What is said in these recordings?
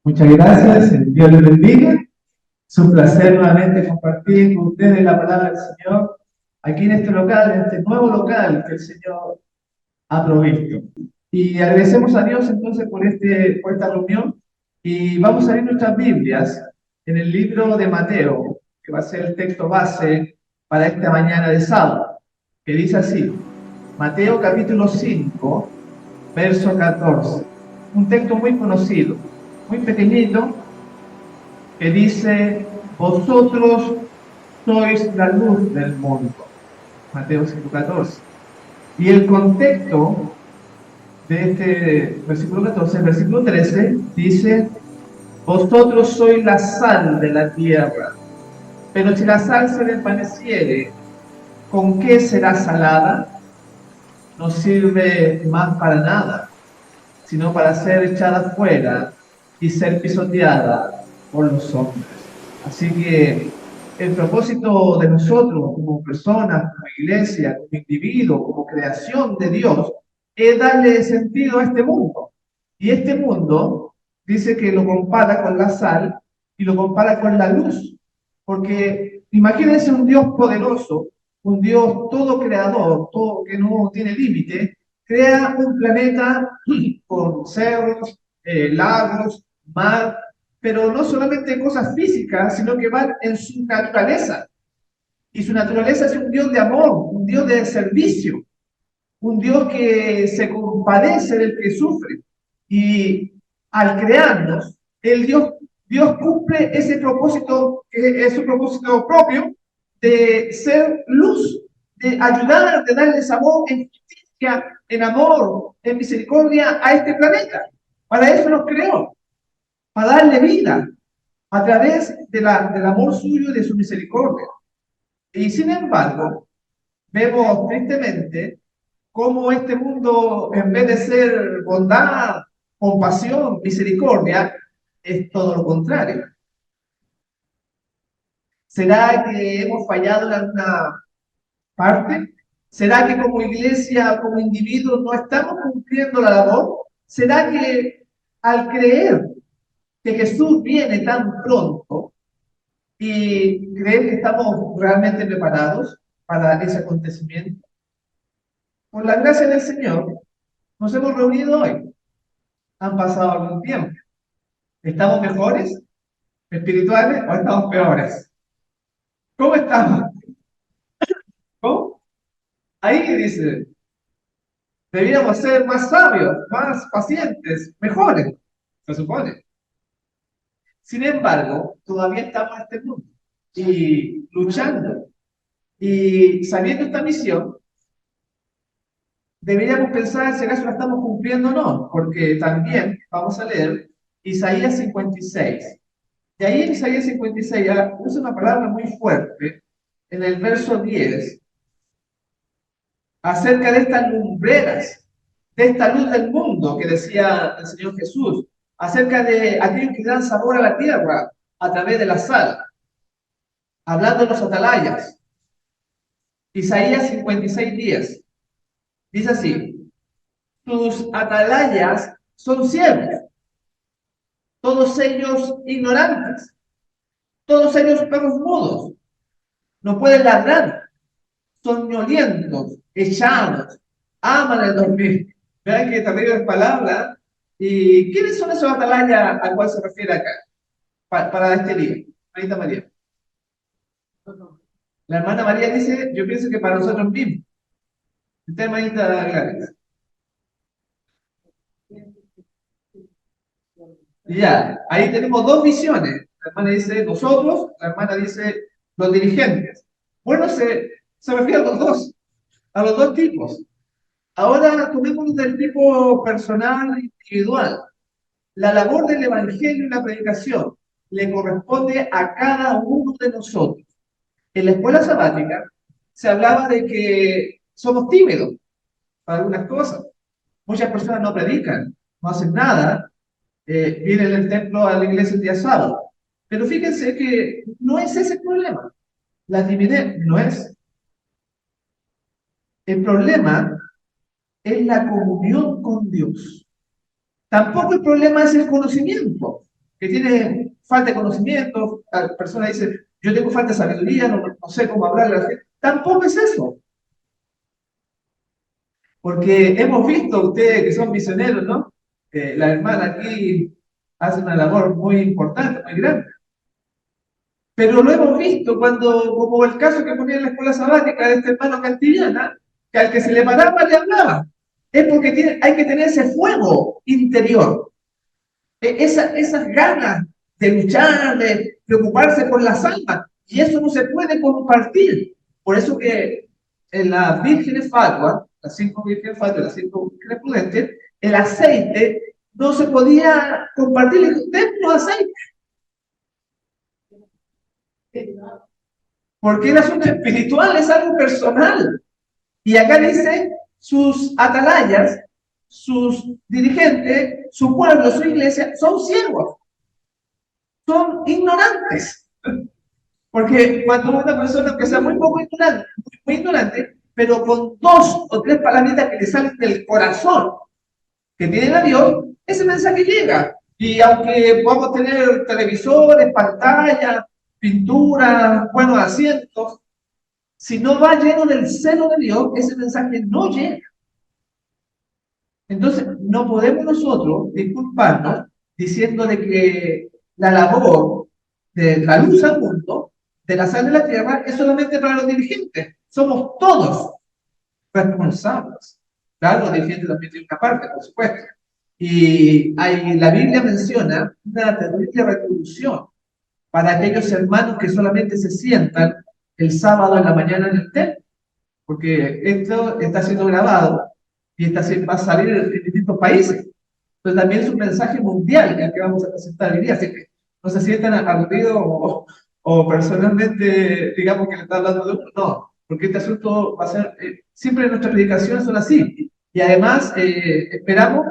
Muchas gracias, Dios les bendiga. Es un placer nuevamente compartir con ustedes la palabra del Señor aquí en este local, en este nuevo local que el Señor ha provisto. Y agradecemos a Dios entonces por esta reunión y vamos a ver nuestras Biblias en el libro de Mateo, que va a ser el texto base para esta mañana de sábado, que dice así, Mateo capítulo 5, verso 14. Un texto muy conocido, muy pequeñito, que dice, vosotros sois la luz del mundo. Mateo 5:14. Y el contexto de este versículo 14, el versículo 13, dice, vosotros sois la sal de la tierra, pero si la sal se desvaneciere, ¿con qué será salada? No sirve más para nada, sino para ser echada fuera y ser pisoteada por los hombres. Así que el propósito de nosotros como personas, como iglesia, como individuo, como creación de Dios, es darle sentido a este mundo. Y este mundo dice que lo compara con la sal y lo compara con la luz. Porque imagínense un Dios poderoso, un Dios todo creador, todo que no tiene límite, crea un planeta con cerros, lagos, mar, pero no solamente cosas físicas, sino que van en su naturaleza. Y su naturaleza es un Dios de amor, un Dios de servicio, un Dios que se compadece del que sufre. Y al crearnos, Dios cumple ese propósito, que es su propósito propio, de ser luz, de ayudar, de darle sabor en justicia, en amor, en misericordia a este planeta. Para eso nos creó, para darle vida a través del amor suyo y de su misericordia. Y sin embargo, vemos tristemente cómo este mundo, en vez de ser bondad, compasión, misericordia, es todo lo contrario. ¿Será que hemos fallado en alguna parte? ¿Será que como iglesia, como individuos, no estamos cumpliendo la labor? ¿Será que al creer que Jesús viene tan pronto y creer que estamos realmente preparados para ese acontecimiento? Por la gracia del Señor, nos hemos reunido hoy. Han pasado algún tiempo. ¿Estamos mejores espirituales o estamos peores? ¿Cómo estamos? ¿Cómo? Ahí dice, deberíamos ser más sabios, más pacientes, mejores, se supone. Sin embargo, todavía estamos en este mundo y luchando y sabiendo esta misión, deberíamos pensar si acaso la estamos cumpliendo o no, porque también vamos a leer Isaías 56. Y ahí en Isaías 56 usa una palabra muy fuerte en el verso 10 acerca de estas lumbreras, de esta luz del mundo que decía el Señor Jesús, acerca de aquellos que dan sabor a la tierra a través de la sal, hablando de los atalayas. Isaías 56:10 dice así, tus atalayas son ciegos, todos ellos ignorantes, todos ellos perros mudos, no pueden ladrar, soñolientos, echados, aman el dormir. Vean que terrible palabra. ¿Y quiénes son esos atalayas al cual se refiere acá? Para este día. Marita María. La hermana María dice, yo pienso que para nosotros mismos. Usted, hermanita Gladys. Y ya, ahí tenemos dos visiones. La hermana dice nosotros, la hermana dice los dirigentes. Bueno, se refiere a los dos tipos. Ahora tomemos del tipo personal e individual. La labor del evangelio y la predicación le corresponde a cada uno de nosotros. En la escuela sabática se hablaba de que somos tímidos para algunas cosas. Muchas personas no predican, no hacen nada, vienen al templo, a la iglesia el día sábado. Pero fíjense que no es ese el problema. La timidez no es. El problema es la comunión con Dios. Tampoco el problema es el conocimiento. que tiene falta de conocimiento, la persona dice, yo tengo falta de sabiduría, no sé cómo hablarle a la gente. Tampoco es eso. Porque hemos visto ustedes que son misioneros, ¿no? La hermana aquí hace una labor muy importante, muy grande. Pero lo hemos visto cuando, como el caso que ponía en la escuela sabática de este hermano Cantillana, que al que se le paraba le hablaba. Es porque hay que tener ese fuego interior, esas ganas de luchar, de preocuparse por las almas. Y eso no se puede compartir. Por eso que en las vírgenes fatuas, las 5 vírgenes fatuas, las 5 vírgenes prudentes, el aceite no se podía compartir. Dennos aceite. Porque el asunto espiritual es algo personal. Y acá dice, sus atalayas, sus dirigentes, su pueblo, su iglesia, son ciegos, son ignorantes. Porque cuando una persona que sea muy poco ignorante, muy ignorante, pero con 2 o 3 palabritas que le salen del corazón, que tienen a Dios, ese mensaje llega. Y aunque podamos tener televisores, pantallas, pinturas, buenos asientos, si no va lleno del celo de Dios, ese mensaje no llega. Entonces, no podemos nosotros disculparnos diciendo de que la labor de la luz al mundo, de la sal de la tierra, es solamente para los dirigentes. Somos todos responsables. Claro, los dirigentes también tienen una parte, por supuesto. Y la Biblia menciona una terrible retribución para aquellos hermanos que solamente se sientan el sábado en la mañana en el templo, porque esto está siendo grabado y va a salir en distintos países. Entonces también es un mensaje mundial el que vamos a presentar hoy día, así que no se sientan aludidos o personalmente digamos que le está hablando de uno, no, porque este asunto va a ser, siempre nuestras predicaciones son así, y además esperamos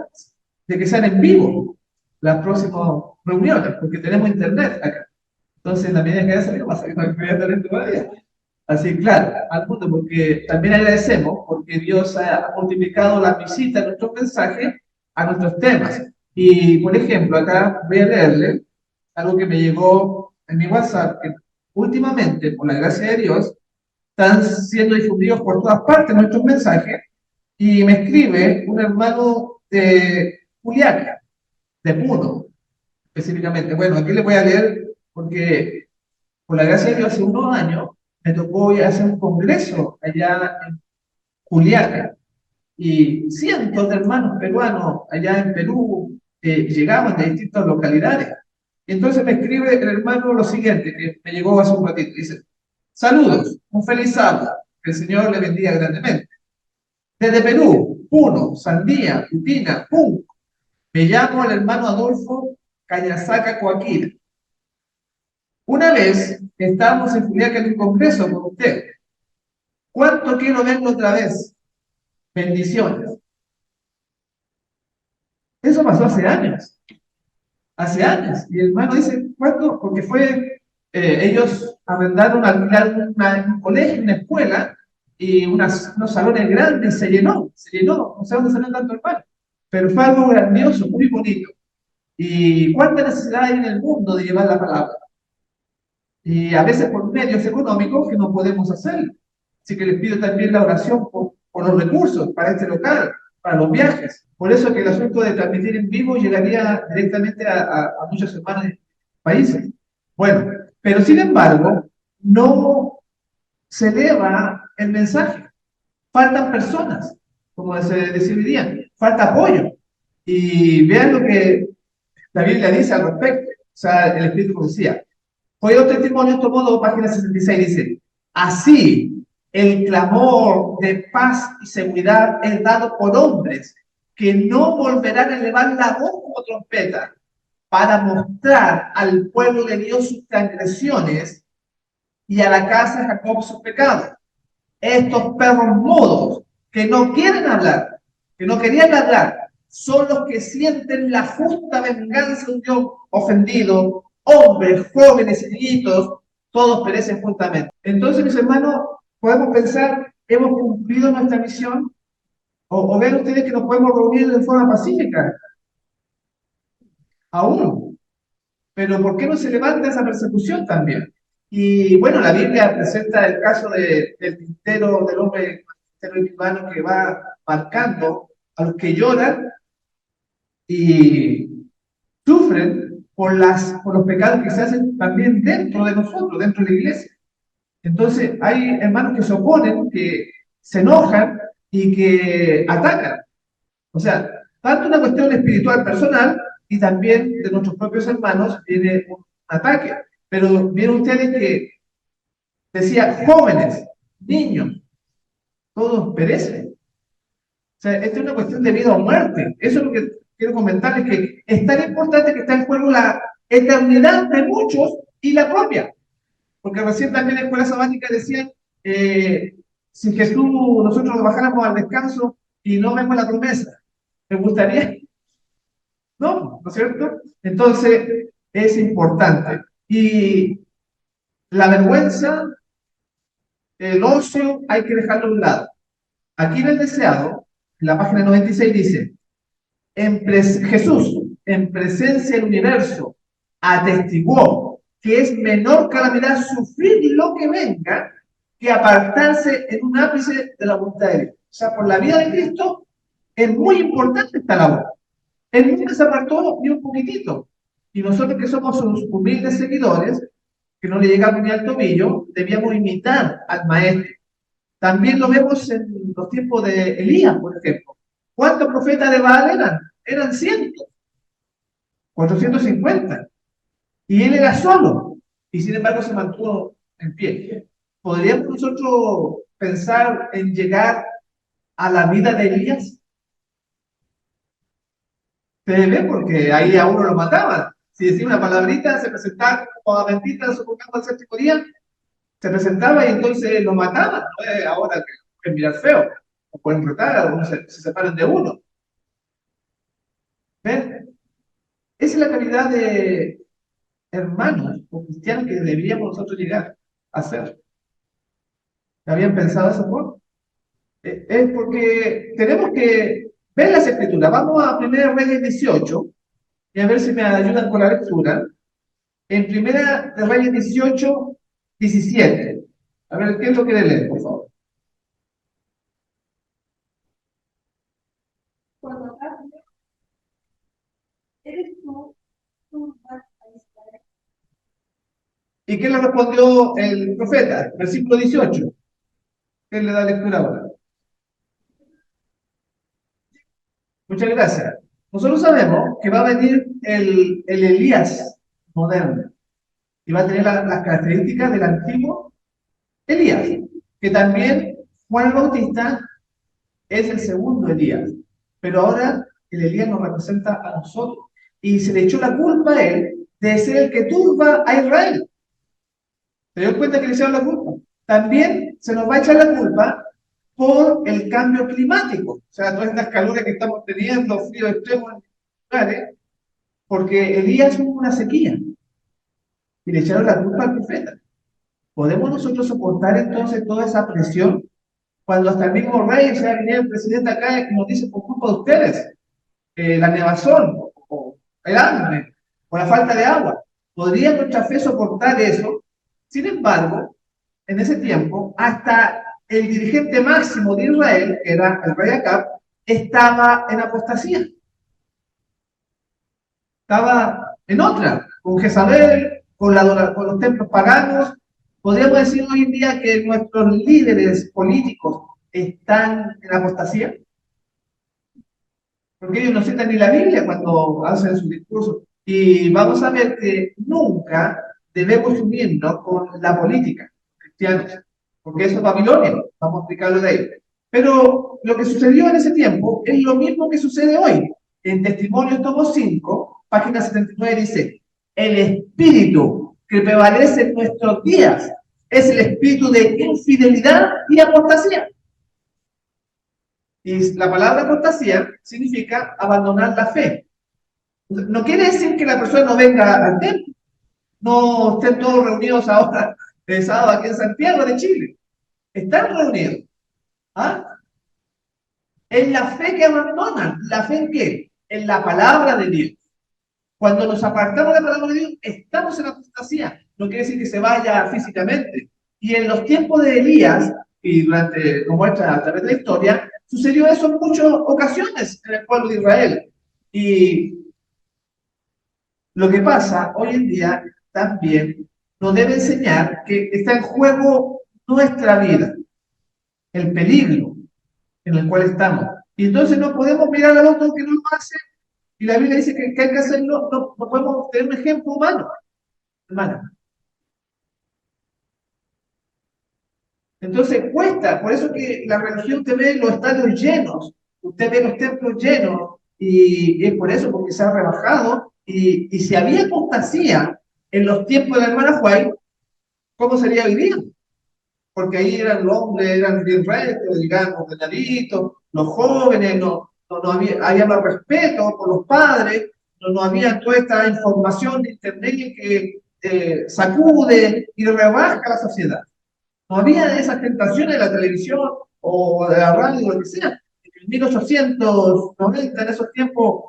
de que sean en vivo las próximas reuniones, porque tenemos internet acá. Entonces, la medida que haya salido, va a salir inmediatamente todavía. Así, claro, al mundo, porque también agradecemos, porque Dios ha multiplicado la visita a nuestros mensajes, a nuestros temas. Y, por ejemplo, acá voy a leerle algo que me llegó en mi WhatsApp, que últimamente, por la gracia de Dios, están siendo difundidos por todas partes nuestros mensajes, y me escribe un hermano de Juliaca, de Puno, específicamente. Bueno, aquí le voy a leer porque, por la gracia de Dios, hace unos años me tocó ir a hacer un congreso allá en Juliaca y cientos de hermanos peruanos allá en Perú llegaban de distintas localidades. Y entonces me escribe el hermano lo siguiente, que me llegó hace un ratito, dice, saludos, un feliz sábado, que el Señor le bendiga grandemente. Desde Perú, Puno, Sandía, Putina, Pum, me llamo el hermano Adolfo Cayasaca Coaquila. Una vez estábamos en Juliaca en un congreso con usted. ¿Cuánto quiero verlo otra vez? Bendiciones. Eso pasó hace años. Hace años. Y el hermano dice, ¿cuánto? Porque ellos arrendaron, alquilaron un colegio, una escuela, y unos salones grandes, se llenó, no sé dónde salió tanto hermano. Pero fue algo grandioso, muy bonito. ¿Y cuánta necesidad hay en el mundo de llevar la palabra? Y a veces por medios económicos que no podemos hacerlo. Así que les pido también la oración por los recursos para este local, para los viajes. Por eso que el asunto de transmitir en vivo llegaría directamente a muchos hermanos de países. Bueno, pero sin embargo, no se eleva el mensaje. Faltan personas, como se decía hoy día, falta apoyo. Y vean lo que la Biblia dice al respecto. O sea, el Espíritu Profecía. Fue otro testimonio, esto modo, página 66, dice, así el clamor de paz y seguridad es dado por hombres que no volverán a elevar la voz como trompeta para mostrar al pueblo de Dios sus transgresiones y a la casa de Jacob sus pecados. Estos perros mudos que no quieren hablar, que no querían hablar, son los que sienten la justa venganza de un Dios ofendido. Hombres, jóvenes y niñitos, todos perecen juntamente. Entonces, mis hermanos, podemos pensar, ¿hemos cumplido nuestra misión? O ven ustedes que nos podemos reunir de forma pacífica. Aún. Pero ¿por qué no se levanta esa persecución también? Y bueno, la Biblia presenta el caso del tintero, del hombre tintero inhumano que va marcando a los que lloran y sufren por los pecados que se hacen también dentro de nosotros, dentro de la iglesia. Entonces, hay hermanos que se oponen, que se enojan y que atacan. O sea, tanto una cuestión espiritual personal y también de nuestros propios hermanos viene un ataque. Pero vieron ustedes que decía jóvenes, niños, todos perecen. O sea, esta es una cuestión de vida o muerte. Eso es lo que quiero comentarles, que es tan importante que está en juego la eternidad de muchos y la propia. Porque recién también en la escuela sabática decían, si Jesús, nosotros nos bajáramos al descanso y no vemos la promesa, ¿les gustaría? No, ¿no es cierto? Entonces, es importante. Y la vergüenza, el ocio, hay que dejarlo a un lado. Aquí en el deseado, en la página 96 dice, Jesús, en presencia del universo, atestiguó que es menor calamidad sufrir lo que venga que apartarse en un ápice de la voluntad de Dios. O sea, por la vida de Cristo es muy importante esta labor. Él nunca se apartó ni un poquitito. Y nosotros que somos sus humildes seguidores, que no le llegamos ni al tobillo, debíamos imitar al maestro. También lo vemos en los tiempos de Elías, por ejemplo. ¿Cuántos profetas de Baal eran? Eran 100, 450. Y él era solo. Y sin embargo se mantuvo en pie. ¿Podríamos nosotros pensar en llegar a la vida de Elías? Se ve porque ahí a uno lo mataban. Si decía una palabrita, se presentaba como mentita, supongamos al séptimo día, se presentaba y entonces lo mataban. No es ahora que pueden mirar feo, o pueden retar, algunos se separan de uno. ¿Ven? Esa es la calidad de hermanos o cristianos que deberíamos nosotros llegar a ser. ¿Habían pensado eso por? Es porque tenemos que ver las escrituras. Vamos a 1 Reyes 18 y a ver si me ayudan con la lectura. En 1 Reyes 18, 17. A ver, ¿qué es lo que leer, por favor? Cuando cambie, eres tú vas a estar. ¿Y qué le respondió el profeta? Versículo 18. ¿Qué le da lectura ahora? Muchas gracias. Nosotros sabemos que va a venir el Elías moderno y va a tener las características del antiguo Elías, que también Juan el Bautista es el segundo Elías, pero ahora el Elías nos representa a nosotros y se le echó la culpa a él de ser el que turba a Israel. ¿Se dio cuenta que le echaron la culpa? También se nos va a echar la culpa por el cambio climático, o sea, todas estas calores que estamos teniendo, frío extremo en lugares, porque Elías hubo una sequía y le echaron la culpa al profeta. ¿Podemos nosotros soportar entonces toda esa presión cuando hasta el mismo rey, o sea, viene el presidente acá y nos dice por culpa de ustedes, la nevazón, o el hambre, o la falta de agua? ¿Podría nuestra fe soportar eso? Sin embargo, en ese tiempo, hasta el dirigente máximo de Israel, que era el rey Acab, estaba en apostasía. Estaba en otra, con Jezabel, con los templos paganos. Podríamos decir hoy en día que nuestros líderes políticos están en apostasía, porque ellos no citan ni la Biblia cuando hacen sus discursos. Y vamos a ver que nunca debemos unirnos con la política, cristianos, porque eso es Babilonia, vamos a explicarlo de ahí. Pero lo que sucedió en ese tiempo es lo mismo que sucede hoy. En Testimonios tomo 5, página 79 dice, el espíritu que prevalece en nuestros días es el espíritu de infidelidad y apostasía. Y la palabra apostasía significa abandonar la fe. No quiere decir que la persona no venga al templo, no estén todos reunidos ahora el sábado aquí en Santiago de Chile. Están reunidos. ¿Ah? Es la fe que abandonan. ¿La fe en qué? En la palabra de Dios. Cuando nos apartamos de la palabra de Dios, estamos en apostasía. No quiere decir que se vaya físicamente. Y en los tiempos de Elías, y durante, como muestra a través de la historia, sucedió eso en muchas ocasiones en el pueblo de Israel. Y lo que pasa hoy en día también nos debe enseñar que está en juego nuestra vida, el peligro en el cual estamos. Y entonces no podemos mirar al otro que no lo hace, y la Biblia dice que hay que hacerlo, no podemos tener un ejemplo humano, hermano. Entonces cuesta, por eso que la religión te ve los estadios llenos, usted ve los templos llenos, y es por eso, porque se ha rebajado, y si había apostasía en los tiempos de la hermana White, ¿cómo sería hoy día? Porque ahí eran los hombres, eran bien rectos, digamos, ordenaditos, los jóvenes, no había más respeto por los padres, no había toda esta información de internet que sacude y rebaja la sociedad. No había esas tentaciones de la televisión o de la radio o lo que sea. En 1890, en esos tiempos,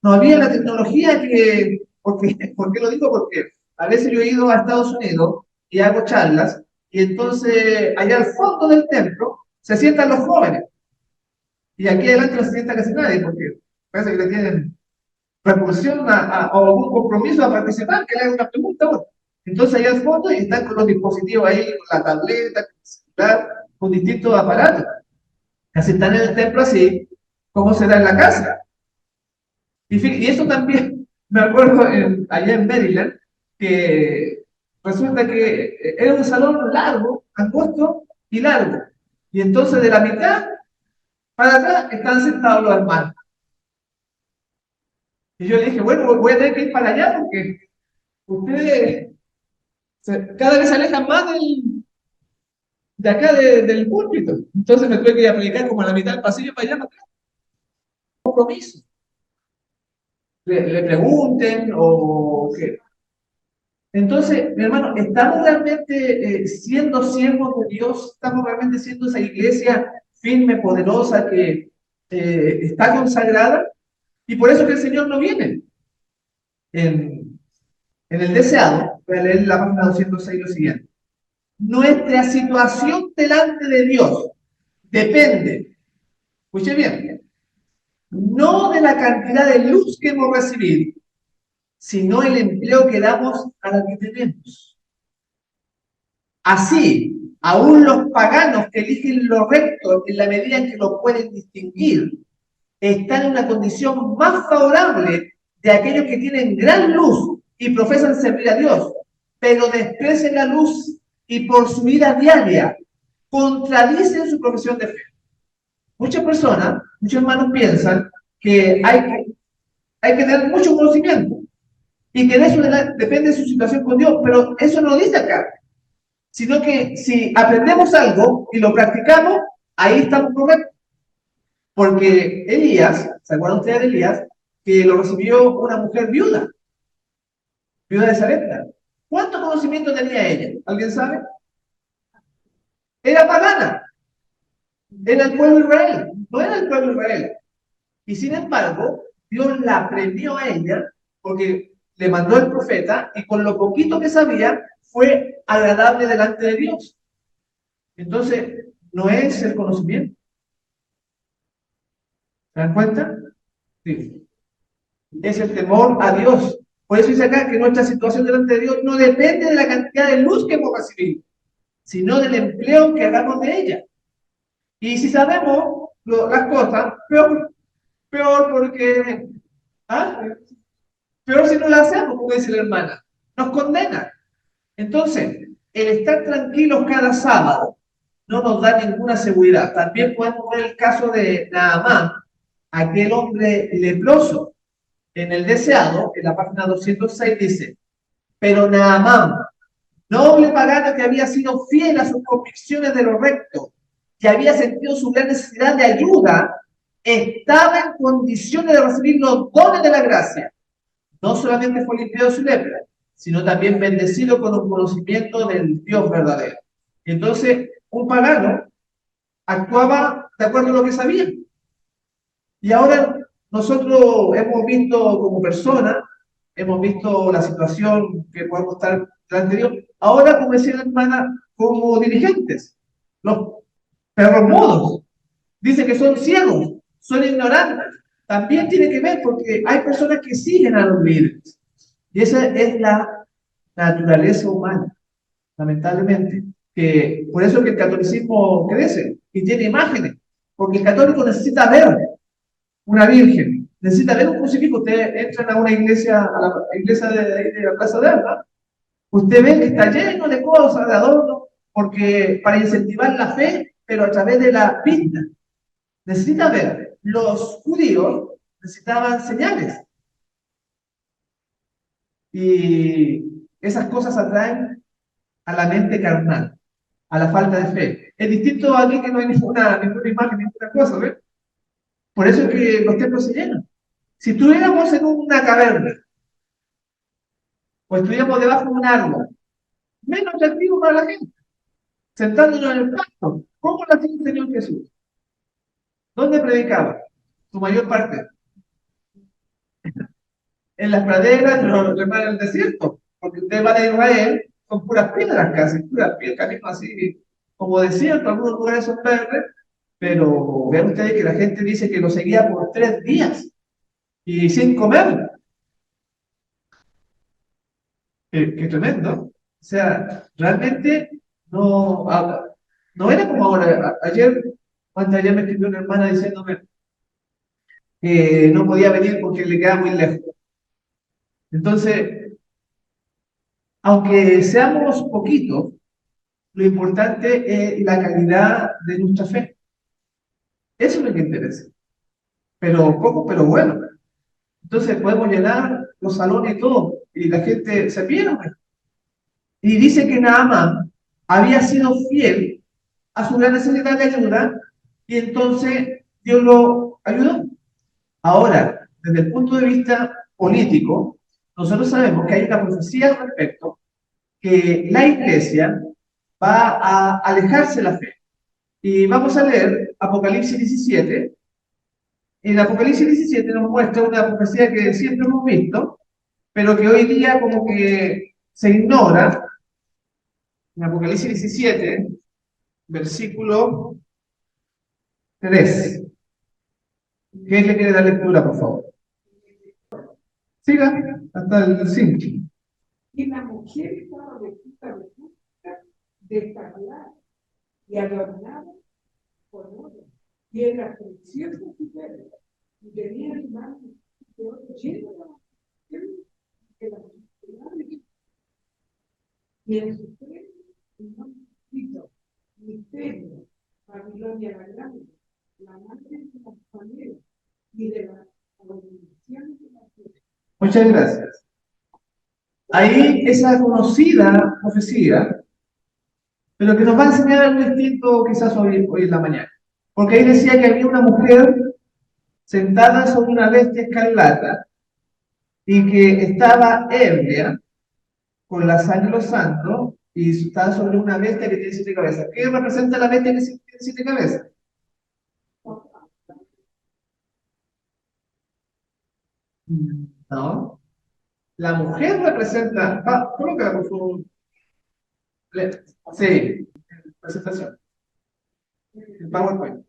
no había la tecnología que... ¿Por qué lo digo? Porque a veces yo he ido a Estados Unidos y hago charlas, y entonces allá al fondo del templo se sientan los jóvenes. Y aquí adelante no se sienta casi nadie, porque parece que le tienen repulsión o algún compromiso a participar, que le hagan una pregunta. Bueno, entonces allá al fondo están con los dispositivos ahí, con la tableta, con el celular, con distintos aparatos. Casi están en el templo así, como se da en la casa. Y eso también, me acuerdo allá en Maryland, que resulta que era un salón largo, angosto y largo. Y entonces de la mitad para atrás están sentados los hermanos. Y yo le dije, bueno, voy a tener que ir para allá porque ustedes cada vez se alejan más de acá del púlpito. Entonces me tuve que ir a predicar como a la mitad del pasillo para allá, para acá. Compromiso. Le pregunten o qué. Entonces, mi hermano, ¿estamos realmente siendo siervos de Dios? ¿Estamos realmente siendo esa iglesia firme, poderosa, que está consagrada? Y por eso que el Señor no viene. En el deseado, voy a leer la página 206 lo siguiente. Nuestra situación delante de Dios depende, escuche bien, no de la cantidad de luz que hemos recibido, sino el empleo que damos a la que tenemos. Así, aún los paganos que eligen lo recto en la medida en que lo pueden distinguir, están en una condición más favorable de aquellos que tienen gran luz y profesan servir a Dios, pero desprecian la luz y por su vida diaria contradicen su profesión de fe. Muchas personas, muchos hermanos piensan que hay que tener mucho conocimiento y que de eso depende su situación con Dios, pero eso no lo dice acá, sino que si aprendemos algo y lo practicamos, ahí estamos correctos. Porque Elías, ¿se acuerdan ustedes de Elías? Que lo recibió una mujer viuda, viuda de Sarepta. ¿Cuánto conocimiento tenía ella? ¿Alguien sabe? Era pagana, era el pueblo de Israel, no era el pueblo de Israel. Y sin embargo, Dios la premió a ella porque le mandó el profeta y con lo poquito que sabía fue agradable delante de Dios. Entonces, no es el conocimiento. ¿Se dan cuenta? Sí. Es el temor a Dios. Por eso dice acá que nuestra situación delante de Dios no depende de la cantidad de luz que hemos recibido, sino del empleo que hagamos de ella. Y si sabemos las cosas, peor porque, ¿ah? Peor si no las hacemos, como dice la hermana, nos condena. Entonces, el estar tranquilos cada sábado no nos da ninguna seguridad. También podemos ver el caso de Naamán, aquel hombre leproso. En el deseado, en la página 206 dice, pero Naamán, noble pagano que había sido fiel a sus convicciones de lo recto, que había sentido su gran necesidad de ayuda, estaba en condiciones de recibir los dones de la gracia. No solamente fue limpiado de su lepra, sino también bendecido con un conocimiento del Dios verdadero. Entonces, un pagano actuaba de acuerdo a lo que sabía. Y ahora nosotros hemos visto como personas hemos visto la situación que podemos estar delante de Dios. Ahora, como decía la hermana, como dirigentes, los perros mudos, dice que son ciegos, son ignorantes. También tiene que ver porque hay personas que siguen a los líderes. Y esa es la naturaleza humana, lamentablemente. Que por eso que el catolicismo crece y tiene imágenes. Porque el católico necesita ver una virgen, necesita ver un crucifijo. Ustedes entran a una iglesia, a la iglesia de la Plaza de Armas, usted ve que está lleno de cosas, de adornos, porque para incentivar la fe, pero a través de la vista. Necesita ver. Los judíos necesitaban señales. Y esas cosas atraen a la mente carnal, a la falta de fe. Es distinto aquí que no hay ninguna imagen, ninguna cosa, ¿ves? Por eso es que los templos se llenan. Si estuviéramos en una caverna, o estuviéramos debajo de un árbol, menos atractivo para la gente, sentándonos en el pasto, ¿cómo lo hacía el Señor Jesús? ¿Dónde predicaba? Su mayor parte. En las praderas, en el desierto, porque usted va a Israel, son puras piedras casi, puras piedras, camino así como desierto, algunos lugares son verdes, pero vean ustedes que la gente dice que lo seguía por 3 días y sin comer. Qué tremendo. O sea, realmente no, no era como ahora. Ayer, antes ayer me escribió una hermana diciéndome que no podía venir porque le quedaba muy lejos. Entonces, aunque seamos poquitos, lo importante es la calidad de nuestra fe. Eso es lo que interesa. Pero poco, pero bueno. Entonces podemos llenar los salones y todo, y la gente se pierde. Y dice que Naamán había sido fiel a su gran necesidad de ayuda, y entonces Dios lo ayudó. Ahora, desde el punto de vista político, nosotros sabemos que hay una profecía al respecto, que la iglesia va a alejarse de la fe. Y vamos a leer Apocalipsis 17. En Apocalipsis 17 nos muestra una profecía que siempre hemos visto, pero que hoy día como que se ignora. En Apocalipsis 17, versículo 3. ¿Quién le quiere dar lectura, por favor? Siga hasta el 5. Y la mujer estaba vestida de púrpura, descarnada y adornada con oro, y era preciosa y verde, y tenía en mano de oro lleno de la que la mujer, y en su frente un nombre escrito: Misterio, Babilonia la Grande, la madre de las paneras y de las abominaciones de la tierra. Muchas gracias. Ahí esa conocida profecía, pero que nos va a enseñar algo distinto quizás hoy en la mañana. Porque ahí decía que había una mujer sentada sobre una bestia escarlata y que estaba ebria con la sangre de los santos y estaba sobre una bestia que tiene 7 cabezas. ¿Qué representa la bestia que tiene 7 cabezas? No. La mujer representa. Colócala por favor. Sí, presentación. El PowerPoint.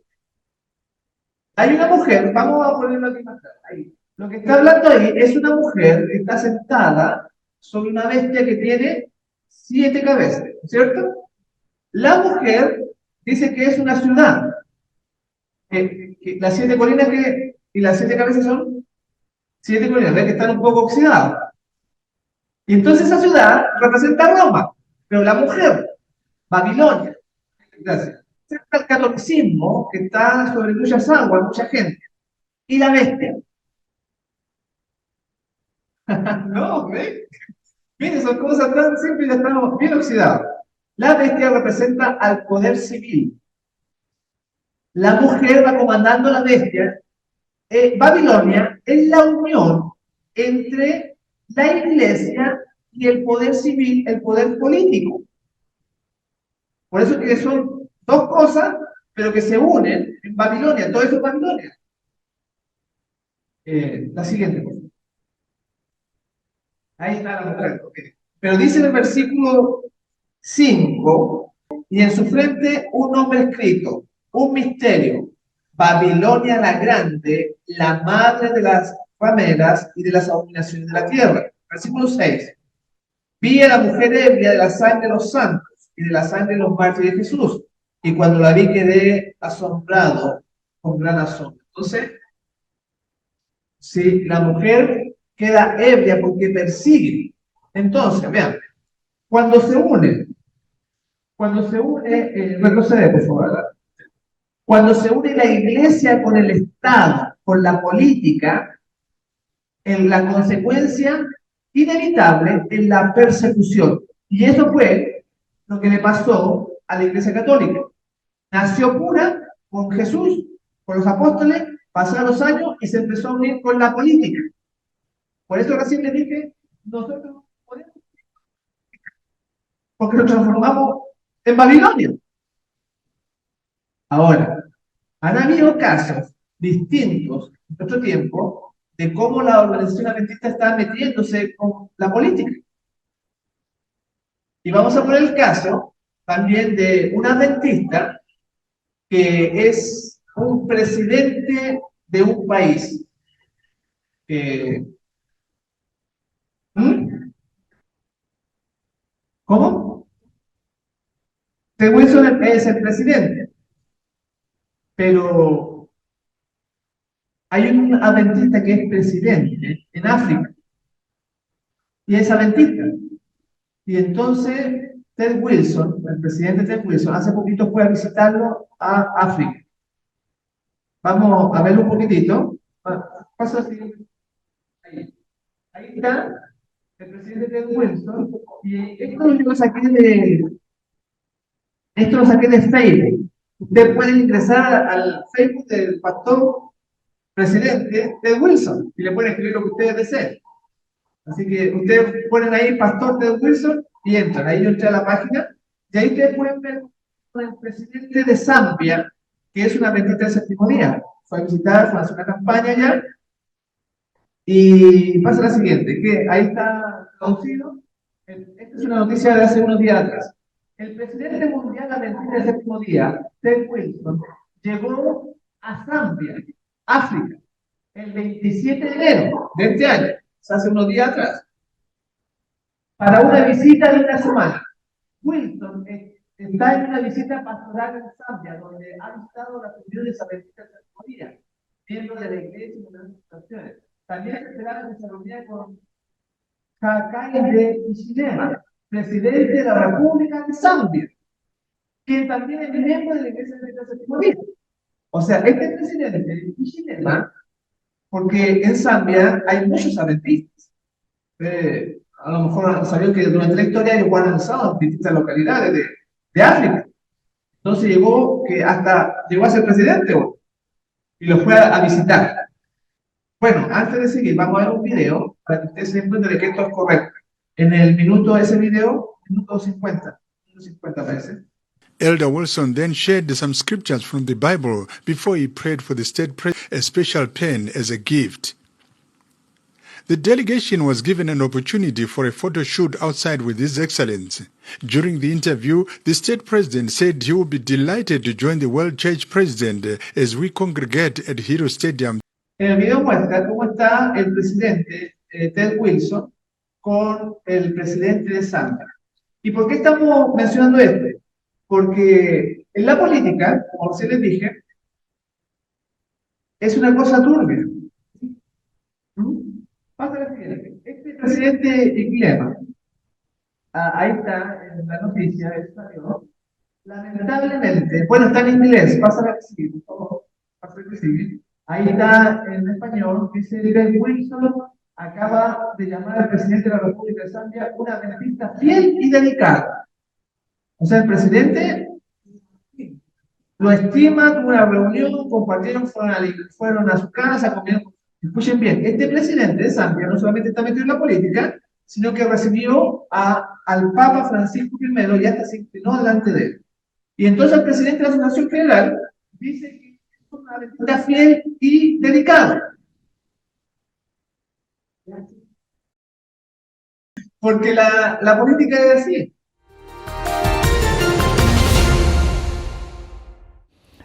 Hay una mujer, vamos a ponerlo aquí más claro. Ahí. Lo que está hablando ahí es una mujer que está sentada sobre una bestia que tiene 7 cabezas, ¿cierto? La mujer dice que es una ciudad. Que las 7 colinas y las 7 cabezas son 7 colinas, ¿ves que están un poco oxidadas? Y entonces esa ciudad representa a Roma, pero la mujer, Babilonia, gracias, representa el catolicismo que está sobre muchas aguas, mucha gente. Y la bestia. No, ¿ves? Miren, son cosas tan simples y ya estamos bien oxidados. La bestia representa al poder civil. La mujer va comandando la bestia. Babilonia es la unión entre la iglesia y el poder civil, el poder político. Por eso que son dos cosas, pero que se unen en Babilonia. Todo eso es Babilonia. La siguiente, por favor. Ahí está la mujer. Ok. Pero dice en el versículo 5, y en su frente un nombre escrito, un misterio, Babilonia la grande, la madre de las rameras y de las abominaciones de la tierra. Versículo 6. Vi a la mujer ebria de la sangre de los santos y de la sangre de los mártires de Jesús. Y cuando la vi quedé asombrado con gran asombro. Entonces, si la mujer queda ebria porque persigue, entonces, vean, cuando se une, retrocede por favor, ¿verdad? Cuando se une la iglesia con el Estado, con la política, en la consecuencia inevitable en la persecución. Y eso fue lo que le pasó a la Iglesia Católica. Nació pura con Jesús, con los apóstoles, pasaron los años y se empezó a unir con la política. Por eso recién le dije, nosotros podemos, porque nos transformamos en Babilonia. Ahora, han habido casos distintos en nuestro tiempo de cómo la organización adventista está metiéndose con la política. Y vamos a poner el caso también de un adventista que es un presidente de un país. ¿Mm? ¿Cómo? Ted Wilson es el presidente, pero hay un adventista que es presidente en África y es adventista. Y entonces Ted Wilson, el presidente Ted Wilson, hace poquito fue a visitarlo a África. Vamos a verlo un poquitito. Pasa así. Ahí está el presidente Ted Wilson. Y esto lo saqué de Facebook. Ustedes pueden ingresar al Facebook del pastor presidente Ted Wilson y le pueden escribir lo que ustedes deseen. Así que ustedes ponen ahí Pastor Ted Wilson y entran. Ahí yo entré a la página y ahí ustedes pueden ver el presidente de Zambia, que es una adventista del séptimo día. Fue a visitar, fue a hacer una campaña allá. Y pasa la siguiente, que ahí está traducido. Esta es una noticia de hace unos días atrás. El presidente mundial adventista del séptimo día, Ted Wilson, llegó a Zambia, África, el 27 de enero de este año, hace unos días atrás, para una visita de una semana. Wilson está en una visita pastoral en Zambia, donde ha visitado las comunidades adventistas del séptimo día, miembros de la iglesia y de las instituciones. También se espera que se reuniera con Hakainde Hichilema, presidente de la República de Zambia, quien también es miembro de la iglesia adventista del séptimo día. O sea, este presidente Hichilema, porque en Zambia hay muchos adventistas. A lo mejor sabían que durante la historia ellos han lanzado en distintas localidades de África. Entonces llegó a ser presidente y lo fue a visitar. Bueno, antes de seguir, vamos a ver un video para que ustedes se den cuenta de que esto es correcto. En el minuto de ese video, minuto 50 parece. Elder Wilson then shared some scriptures from the Bible before he prayed for the state president, a special pen as a gift. The delegation was given an opportunity for a photo shoot outside with His Excellency. During the interview, the state president said he would be delighted to join the World Church President as we congregate at Hero Stadium. En el video muestra cómo está el presidente Ted Wilson con el presidente de Zambia. ¿Y por qué estamos mencionando esto? Porque en la política, como se les dije, es una cosa turbia. Pasa la siguiente. Este presidente Hichilema, ahí está en la noticia, lamentablemente, bueno, está en inglés, pasa la que sigue. Ahí está en español, dice Ted Wilson acaba de llamar al presidente de la República de Zambia una adventista fiel y dedicada. O sea, el presidente lo estima, tuvo una reunión, compartieron, fueron a su casa, comieron. Escuchen bien, este presidente de Zambia no solamente está metido en la política, sino que recibió al Papa Francisco I y hasta se inclinó delante de él. Y entonces el presidente de la Asociación General dice que es una adventista fiel y dedicada. porque la política es así.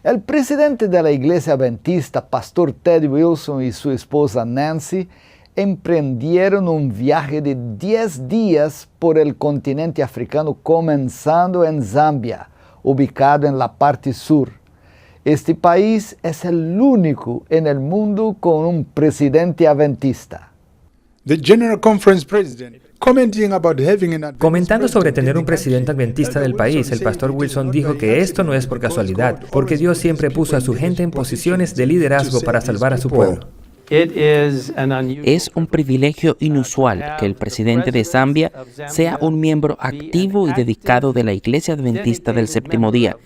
El presidente de la Iglesia Adventista, Pastor Ted Wilson, y su esposa Nancy emprendieron un viaje de 10 días por el continente africano, comenzando en Zambia, ubicado en la parte sur. Este país es el único en el mundo con un presidente adventista. The General Conference President, Comentando sobre tener un presidente adventista del país, el pastor Wilson dijo que esto no es por casualidad, porque Dios siempre puso a su gente en posiciones de liderazgo para salvar a su pueblo. Es un privilegio inusual que el presidente de Zambia sea un miembro activo y dedicado de la Iglesia Adventista del Séptimo Día.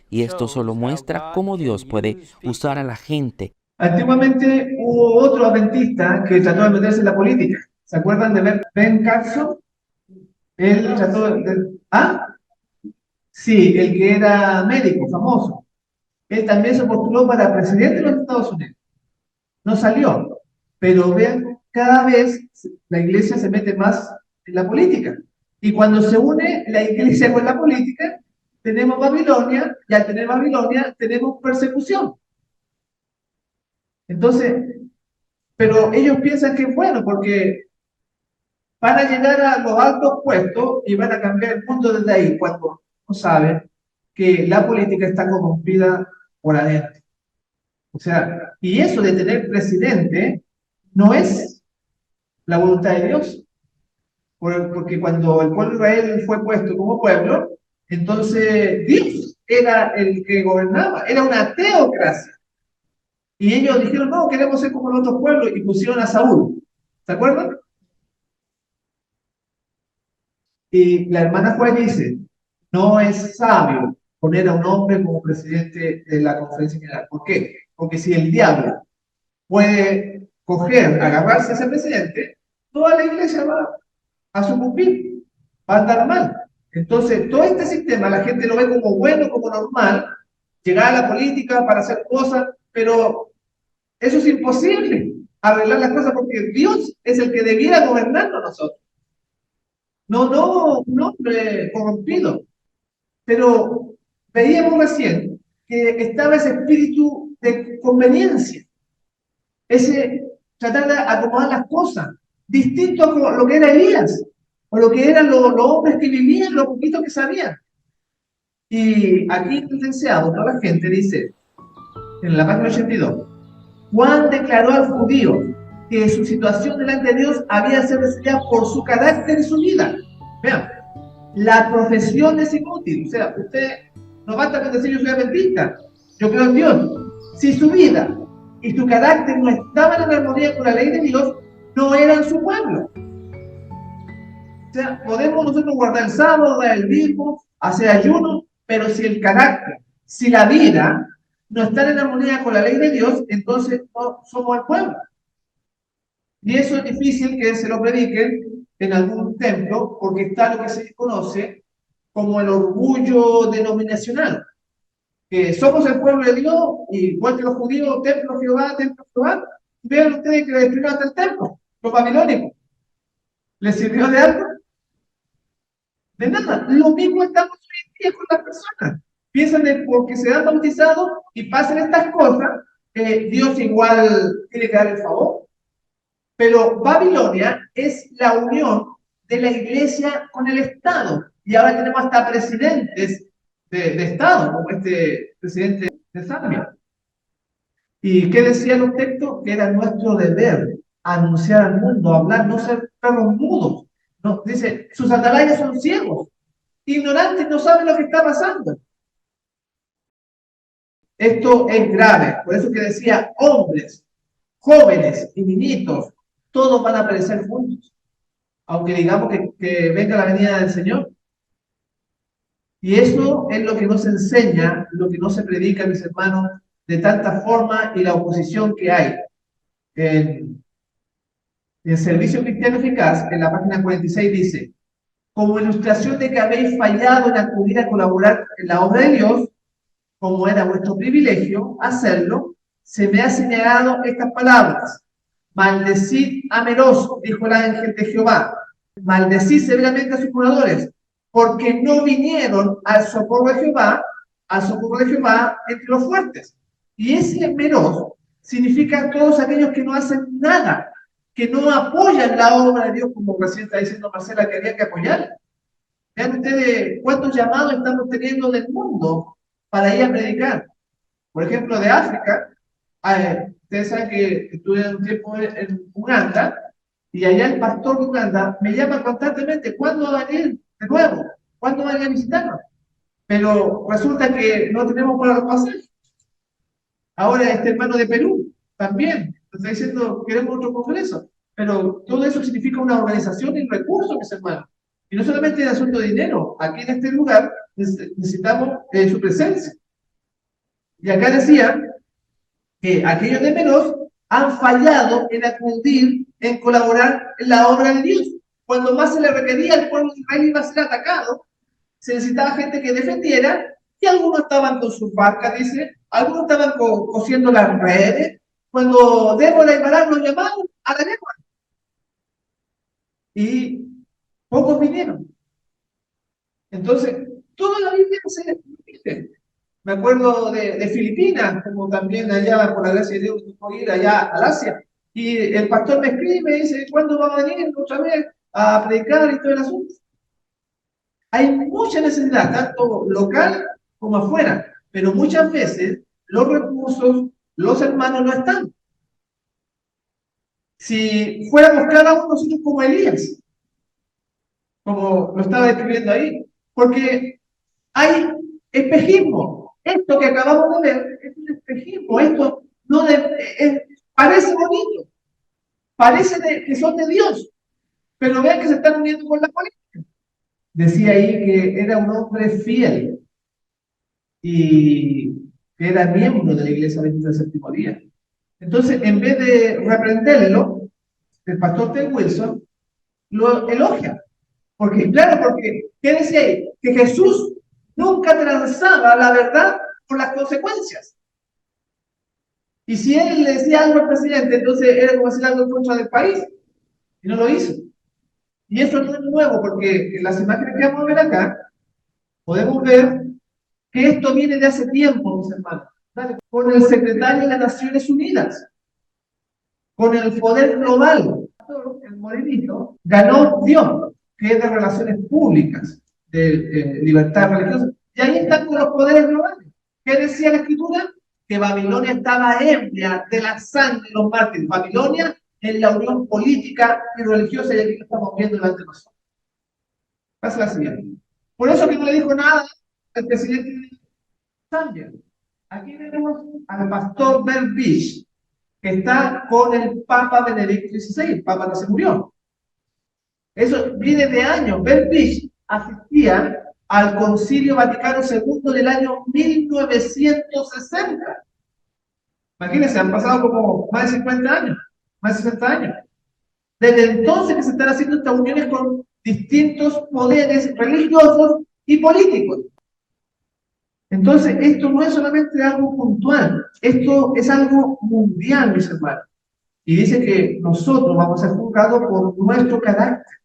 Y esto solo muestra cómo Dios puede usar a la gente. Antiguamente hubo otro adventista que trató de meterse en la política. ¿Se acuerdan de Ben Carson? Él trató de... ¿Ah? Sí, el que era médico, famoso. Él también se postuló para presidente de los Estados Unidos. No salió. Pero vean, cada vez la iglesia se mete más en la política. Y cuando se une la iglesia con la política, tenemos Babilonia, y al tener Babilonia tenemos persecución. Entonces, pero ellos piensan que es bueno porque van a llegar a los altos puestos y van a cambiar el mundo desde ahí, cuando no saben que la política está corrompida por adentro. O sea, y eso de tener presidente no es la voluntad de Dios. Porque cuando el pueblo de Israel fue puesto como pueblo, entonces Dios era el que gobernaba, era una teocracia. Y ellos dijeron, no, queremos ser como los otros pueblos, y pusieron a Saúl. ¿Se acuerdan? Y la hermana Juárez dice, no es sabio poner a un hombre como presidente de la conferencia general. ¿Por qué? Porque si el diablo puede agarrarse a ese presidente, toda la iglesia va a sucumbir, va a andar mal. Entonces, todo este sistema, la gente lo ve como bueno, como normal, llegar a la política para hacer cosas, pero eso es imposible, arreglar las cosas, porque Dios es el que debiera gobernarnos a nosotros. No un hombre corrompido. Pero veíamos recién que estaba ese espíritu de conveniencia, ese tratar de acomodar las cosas, distinto a lo que era Elías, o lo que eran los hombres que vivían, lo poquito que sabían. Y aquí el licenciado, toda la gente dice, en la página 82, Juan declaró al judío que su situación delante de Dios había sido decidida por su carácter y su vida. Vean, la profesión es inútil. O sea, usted no basta con decir yo soy adventista, yo creo en Dios. Si su vida y su carácter no estaban en armonía con la ley de Dios, no eran su pueblo. O sea, podemos nosotros guardar el sábado, dar el diezmo, hacer ayuno, pero si el carácter, si la vida no están en armonía con la ley de Dios, entonces no somos el pueblo. Y eso es difícil que se lo prediquen en algún templo, porque está lo que se conoce como el orgullo denominacional, que somos el pueblo de Dios, y igual que los judíos, templo Jehová, vean ustedes que le destruyeron hasta el templo, los babilónicos. ¿Les sirvió de algo? De nada. Lo mismo estamos hoy en día con las personas. Piensan que porque se han bautizado y pasan estas cosas, Dios igual tiene que dar el favor. Pero Babilonia es la unión de la iglesia con el Estado. Y ahora tenemos hasta presidentes de Estado, como este presidente de Zambia. ¿Y qué decían los textos? Que era nuestro deber anunciar al mundo, hablar, no ser perros mudos. No, dice, sus atalayas son ciegos, ignorantes, no saben lo que está pasando. Esto es grave, por eso que decía, hombres, jóvenes y niñitos, todos van a perecer juntos, aunque digamos que venga la venida del Señor. Y eso es lo que nos enseña, lo que no se predica, mis hermanos, de tanta forma, y la oposición que hay. En el Servicio Cristiano Eficaz, en la página 46, dice, como ilustración de que habéis fallado en acudir a colaborar en la obra de Dios, como era vuestro privilegio hacerlo, se me ha señalado estas palabras. Maldecid a Meroz, dijo el ángel de Jehová. Maldecid severamente a sus moradores, porque no vinieron al socorro de Jehová entre los fuertes. Y ese Meroz significa todos aquellos que no hacen nada, que no apoyan la obra de Dios, como recién está diciendo Marcela, que había que apoyar. Vean ustedes cuántos llamados estamos teniendo del mundo para ir a predicar. Por ejemplo, de África, ustedes saben que estuve un tiempo en Uganda, y allá el pastor de Uganda me llama constantemente, ¿cuándo va a venir de nuevo? ¿Cuándo va a ir a visitarnos? Pero resulta que no tenemos para los pasajes. Ahora este hermano de Perú también está diciendo, queremos otro congreso. Pero todo eso significa una organización y recursos, mis hermanos. Y no solamente es asunto de dinero. Aquí en este lugar necesitamos su presencia. Y acá decía que aquellos de Meroz han fallado en acudir, en colaborar en la obra de Dios. Cuando más se le requería, el pueblo de Israel iba a ser atacado, se necesitaba gente que defendiera, y algunos estaban con sus barcas, dice, algunos estaban cosiendo las redes. Cuando Débora y Barak los llamaron a la guerra, y pocos vinieron. Entonces, toda la Biblia se dice. Me acuerdo de Filipinas, como también allá, por la gracia de Dios, pude ir allá al Asia. Y el pastor me escribe y me dice, ¿cuándo va a venir otra vez a predicar y todo el asunto? Hay mucha necesidad, tanto local como afuera, pero muchas veces los recursos, los hermanos no están. Si fuéramos cada uno nosotros como Elías, como lo estaba describiendo ahí, porque hay espejismo. Esto que acabamos de ver es un espejismo. Esto no parece bonito, parece que son de Dios, pero vean que se están uniendo con la política. Decía ahí que era un hombre fiel y que era miembro de la Iglesia Adventista del Séptimo Día. Entonces, en vez de reprenderlo, el pastor Ted Wilson lo elogia. Porque, claro, porque, ¿qué decía ahí? Que Jesús nunca transaba la verdad por las consecuencias. Y si él le decía algo al presidente, entonces era como decir algo en contra del país. Y no lo hizo. Y eso no es nuevo, porque en las imágenes que vamos a ver acá, podemos ver que esto viene de hace tiempo, mis hermanos. Con el secretario de las Naciones Unidas, con el poder global. El morenito ganó Dios, que es de relaciones públicas, de libertad religiosa. Y ahí están con los poderes globales. ¿Qué decía la Escritura? Que Babilonia estaba ebria de la sangre de los mártires. Babilonia en la unión política y religiosa, y aquí lo estamos viendo delante de nosotros. Pasa la siguiente. Por eso que no le dijo nada al presidente de Zambia. Aquí tenemos al pastor Berbish, que está con el Papa Benedicto XVI, el Papa que se murió. Eso viene de años. Berbish asistía al Concilio Vaticano II del año 1960. Imagínense, han pasado como más de 50 años, más de 60 años. Desde entonces que se están haciendo estas uniones con distintos poderes religiosos y políticos. Entonces, esto no es solamente algo puntual, esto es algo mundial, mis hermanos. Y dice que nosotros vamos a ser juzgados por nuestro carácter,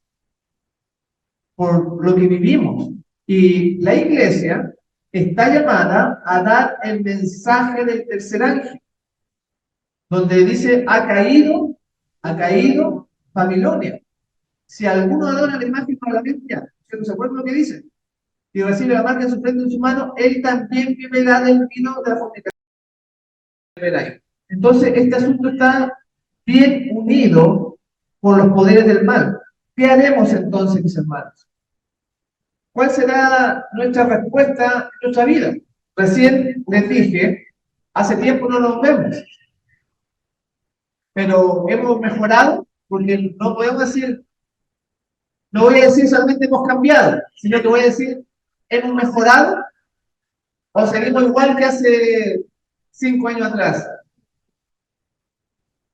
por lo que vivimos. Y la iglesia está llamada a dar el mensaje del tercer ángel, donde dice, ha caído Babilonia. Si alguno adora la imagen o la bestia, ¿se acuerdan lo que dice? Y recibe la marca en su frente y en su mano, él también beberá del vino de la fornicación. Entonces, este asunto está bien unido por los poderes del mal. ¿Qué haremos entonces, mis hermanos? ¿Cuál será nuestra respuesta en nuestra vida? Recién les dije, hace tiempo no nos vemos, pero hemos mejorado, porque no podemos decir, no voy a decir solamente hemos cambiado, sino que voy a decir, ¿hemos mejorado? ¿O seguimos igual que hace 5 años atrás?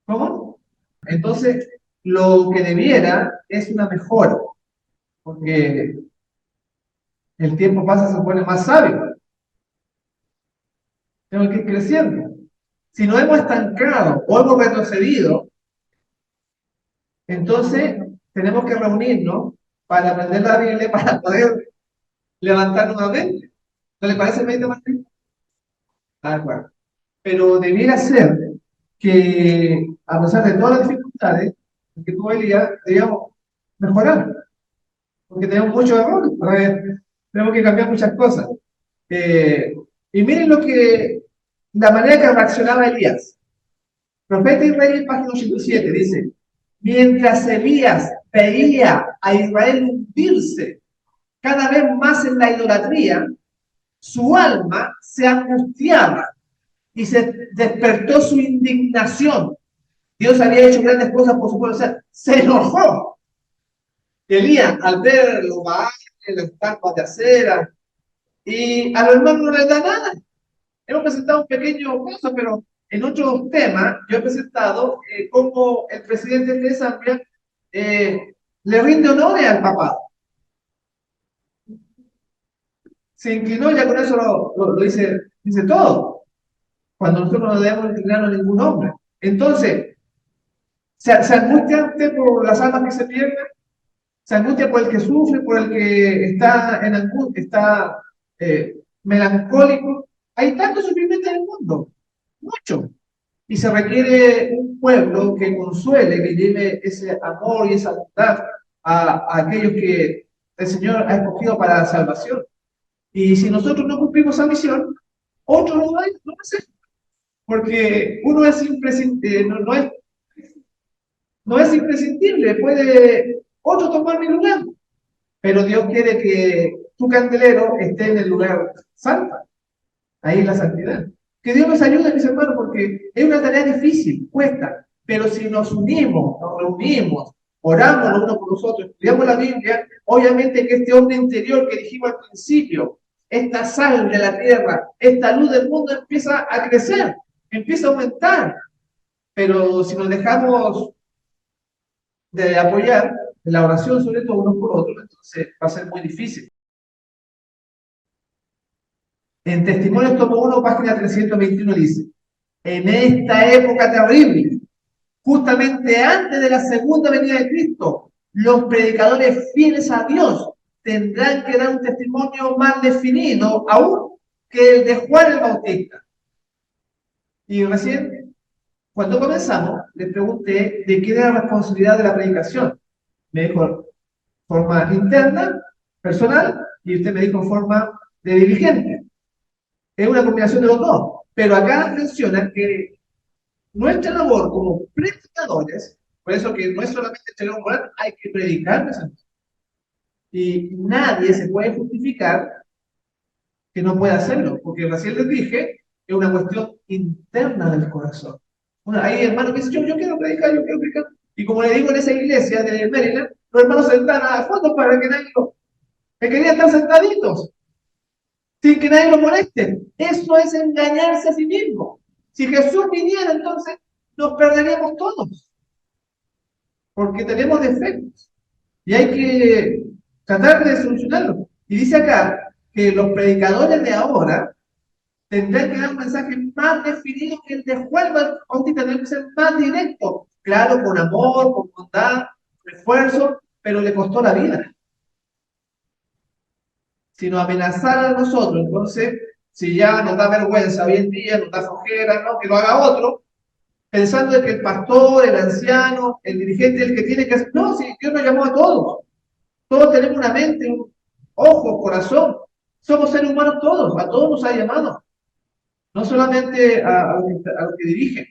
¿Cómo? Entonces, lo que debiera es una mejora, porque el tiempo pasa, se pone más sabio. Tenemos que ir creciendo. Si nos hemos estancado o hemos retrocedido, Entonces, tenemos que reunirnos para aprender la Biblia, para poder levantar nuevamente. ¿No le parece, Benito Martín? Ah, bueno. Pero debiera ser que, a pesar de todas las dificultades que tuvo Elías, debíamos mejorar, porque tenemos muchos errores, tenemos que cambiar muchas cosas. Y miren la manera que reaccionaba Elías. Profeta Israel, página 87, dice: mientras Elías veía a Israel hundirse cada vez más en la idolatría, su alma se angustiaba y se despertó su indignación. Dios había hecho grandes cosas por su pueblo, o sea, se enojó. Elías, al ver los baales, las estampas de acera, y a los hermanos no les da nada. Hemos presentado un pequeño caso, pero en otros temas yo he presentado cómo el presidente de Zambia le rinde honores al papado. Se inclinó, ya con eso lo dice todo. Cuando nosotros no debemos inclinar a ningún hombre. Entonces, se angustia usted por las almas que se pierden, se angustia por el que sufre, por el que está en angustia, está melancólico. Hay tanto sufrimiento en el mundo, mucho. Y se requiere un pueblo que consuele, que lleve ese amor y esa bondad a aquellos que el Señor ha escogido para la salvación. Y si nosotros no cumplimos esa misión, otros lo van a hacer. Porque uno es imprescindible, no es imprescindible, puede otro tomar mi lugar. Pero Dios quiere que tu candelero esté en el lugar santo, ahí en la santidad. Que Dios nos ayude, mis hermanos, porque es una tarea difícil, cuesta, pero si nos unimos, nos reunimos, oramos los unos por los otros, estudiamos la Biblia, obviamente que este hombre interior que dijimos al principio, esta sal de la tierra, esta luz del mundo empieza a crecer, empieza a aumentar. Pero si nos dejamos de apoyar en la oración, sobre todo unos por otros, entonces va a ser muy difícil. En Testimonios tomo 1, página 321 dice: en esta época terrible, justamente antes de la segunda venida de Cristo, los predicadores fieles a Dios tendrán que dar un testimonio más definido aún que el de Juan el Bautista. Y recién, cuando comenzamos, les pregunté de qué era la responsabilidad de la predicación. Me dijo forma interna, personal, y usted me dijo forma de dirigente. Es una combinación de los dos. Pero acá menciona que nuestra labor como predicadores, por eso que no es solamente entregar un moral, hay que predicar. Y nadie se puede justificar que no pueda hacerlo, porque recién les dije, es una cuestión interna del corazón. Hay hermanos que dicen, yo quiero predicar, y como le digo en esa iglesia de Maryland, los hermanos se están a fondo para que nadie que querían estar sentaditos, sin que nadie lo moleste. Eso es engañarse a sí mismo. Si Jesús viniera, entonces nos perderíamos todos, porque tenemos defectos, y hay que tratar de solucionarlo. Y dice acá que los predicadores de ahora tendrán que dar un mensaje más definido que el de Juan Bautista, tendrán que ser más directo, claro, con amor, con bondad, con esfuerzo, pero le costó la vida. Si nos amenazara a nosotros, entonces, si ya nos da vergüenza hoy en día, nos da flojera, ¿no?, que lo haga otro, pensando que el pastor, el anciano, el dirigente, el que tiene que hacer. No, si Dios nos llamó a todos. Todos tenemos una mente, un ojo, corazón. Somos seres humanos todos, a todos nos ha llamado. No solamente a los que dirigen.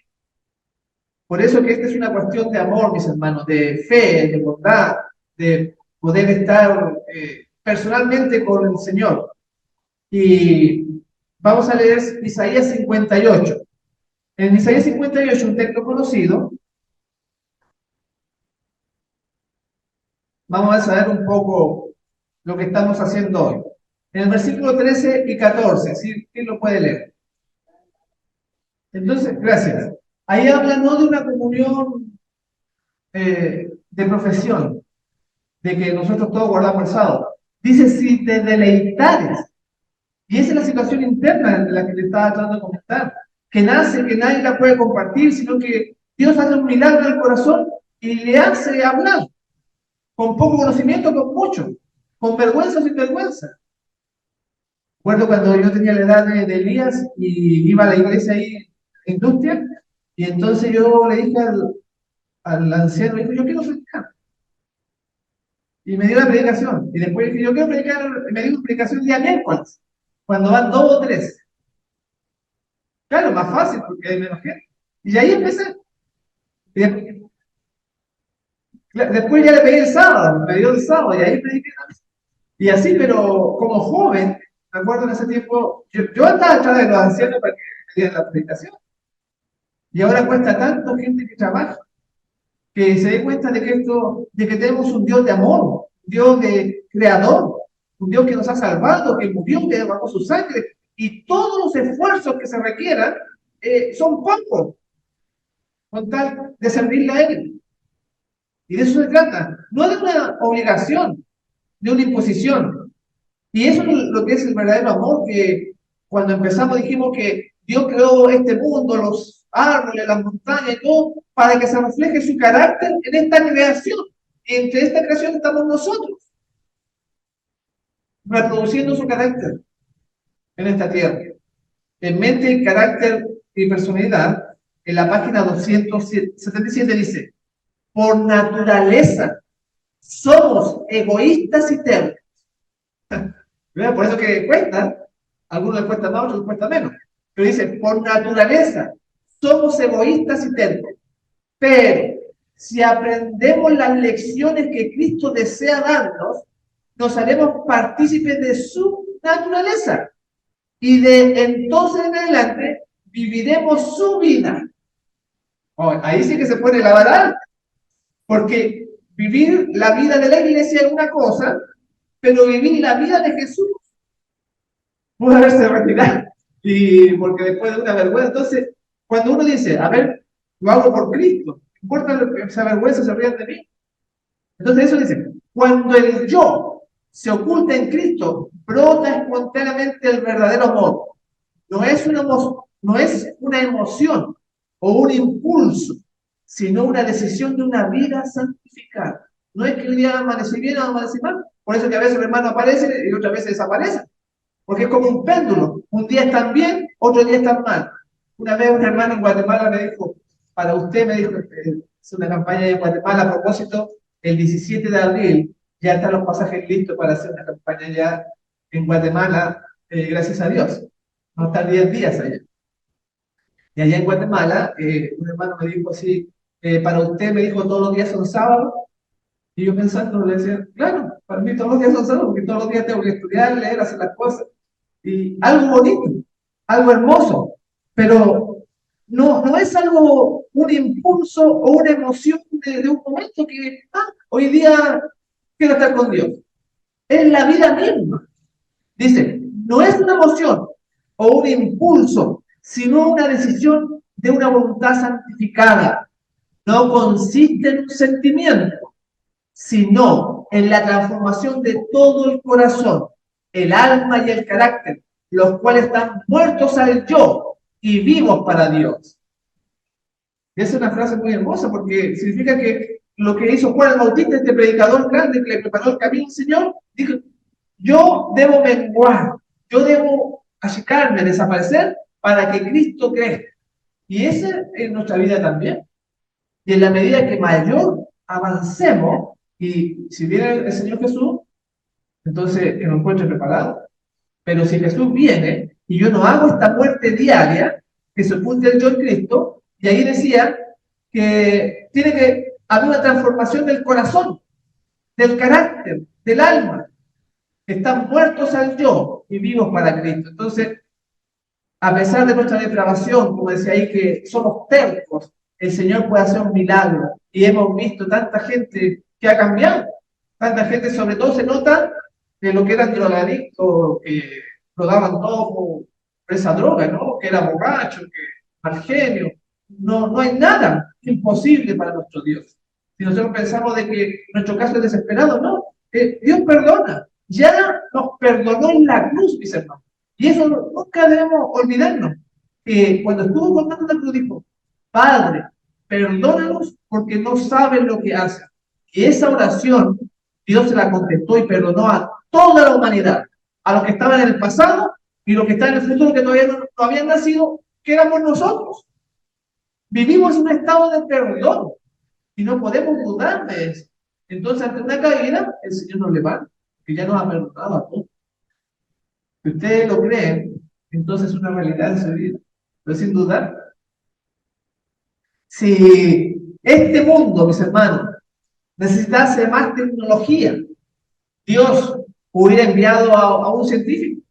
Por eso que esta es una cuestión de amor, mis hermanos, de fe, de bondad, de poder estar personalmente con el Señor. Y vamos a leer Isaías 58. En Isaías 58, un texto conocido, vamos a saber un poco lo que estamos haciendo hoy. En el versículo 13 y 14, ¿quién lo puede leer? Entonces, gracias. Ahí habla no de una comunión de profesión, de que nosotros todos guardamos el sábado. Dice, si te deleitares, y esa es la situación interna de la que te estaba tratando de comentar, que nace, que nadie la puede compartir, sino que Dios hace un milagro en el corazón y le hace hablar, con poco conocimiento, con mucho, con vergüenza o sin vergüenza. Recuerdo cuando yo tenía la edad de Elías y iba a la iglesia ahí en Industria, y entonces yo le dije al anciano, me dijo, yo quiero predicar. Y me dio la predicación. Y después dije, yo quiero predicar, me dio una predicación el día miércoles, cuando van 2 o 3. Claro, más fácil porque hay menos gente. Y ahí empecé. Y después ya le pedí el sábado, me dio el sábado y ahí prediqué. Y así, pero como joven, me acuerdo en ese tiempo, yo estaba atrás de los ancianos para que me dieran la predicación. Y ahora cuesta tanto gente que trabaja, que se dé cuenta de que de que tenemos un Dios de amor, un Dios de creador, un Dios que nos ha salvado, que murió, que derramó su sangre, y todos los esfuerzos que se requieran son pocos, con tal de servirle a Él. Y de eso se trata, no de una obligación, de una imposición. Y eso es lo que es el verdadero amor, que cuando empezamos dijimos que Dios creó este mundo, los árboles, las montañas y todo, para que se refleje su carácter en esta creación. Entre esta creación estamos nosotros, reproduciendo su carácter en esta tierra. En mente, carácter y personalidad, en la página 277 dice, por naturaleza somos egoístas y tercos. Por eso que cuesta, a algunos les cuesta más, a otros les cuesta menos. Pero dice, por naturaleza somos egoístas y tercos. Pero si aprendemos las lecciones que Cristo desea darnos, nos haremos partícipes de su naturaleza. Y de entonces en adelante viviremos su vida. Ahí sí que se puede lavar, porque vivir la vida de la iglesia es una cosa, pero vivir la vida de Jesús puede haberse retirado. Y porque después de una vergüenza, entonces, cuando uno dice, a ver, lo hago por Cristo, no importa lo que esa vergüenza se rían de mí. Entonces eso dice, cuando el yo se oculta en Cristo, brota espontáneamente el verdadero amor. No es una emoción o un impulso, sino una decisión de una vida santificada. No es que un día amanecí bien o amanecí mal. Por eso que a veces el hermano aparece y otras veces desaparece. Porque es como un péndulo. Un día están bien, otro día están mal. Una vez un hermano en Guatemala me dijo, para usted, me dijo, es una campaña en Guatemala a propósito, el 17 de abril ya están los pasajes listos para hacer una campaña ya en Guatemala, gracias a Dios. No están 10 días allá. Y allá en Guatemala, un hermano me dijo así, para usted, me dijo, todos los días son sábados. Y yo pensando, le decía, claro, para mí todos los días son sábados, porque todos los días tengo que estudiar, leer, hacer las cosas. Y algo bonito, algo hermoso, pero no es algo, un impulso o una emoción de un momento que, hoy día quiero estar con Dios. Es la vida misma. Dice, no es una emoción o un impulso, sino una decisión de una voluntad santificada. No consiste en un sentimiento, sino en la transformación de todo el corazón, el alma y el carácter, los cuales están muertos al yo y vivos para Dios. Es una frase muy hermosa porque significa que lo que hizo Juan el Bautista, este predicador grande que le preparó el camino al Señor, dijo, yo debo menguar, yo debo achicarme, desaparecer para que Cristo crezca. Y esa es nuestra vida también. Y en la medida que mayor avancemos, y si viene el Señor Jesús, entonces que nos encuentre preparado. Pero si Jesús viene y yo no hago esta muerte diaria, que se oculte el yo en Cristo, y ahí decía que tiene que haber una transformación del corazón, del carácter, del alma. Están muertos al yo y vivos para Cristo. Entonces, a pesar de nuestra depravación, como decía ahí, que somos tercos, el Señor puede hacer un milagro. Y hemos visto tanta gente que ha cambiado. Tanta gente, sobre todo se nota de lo que eran drogadictos, que lo daban todo por esa droga, ¿no? Que era borracho, que mal genio. No hay nada imposible para nuestro Dios. Si nosotros pensamos de que nuestro caso es desesperado, no. Dios perdona. Ya nos perdonó en la cruz, mis hermanos. Y eso nunca debemos olvidarnos. Que cuando estuvo colgando la cruz dijo, Padre, perdónalos porque no saben lo que hacen. Y esa oración, Dios se la contestó y perdonó a toda la humanidad, a los que estaban en el pasado y los que están en el futuro, que todavía no habían nacido, que éramos nosotros. Vivimos en un estado de perdón y no podemos dudar de eso. Entonces, ante una caída, el Señor nos levanta, que ya nos ha perdonado a todos. Si ustedes lo creen, entonces es una realidad en su vida. Pero sin dudar, si este mundo, mis hermanos, necesitase más tecnología, Dios hubiera enviado a un científico.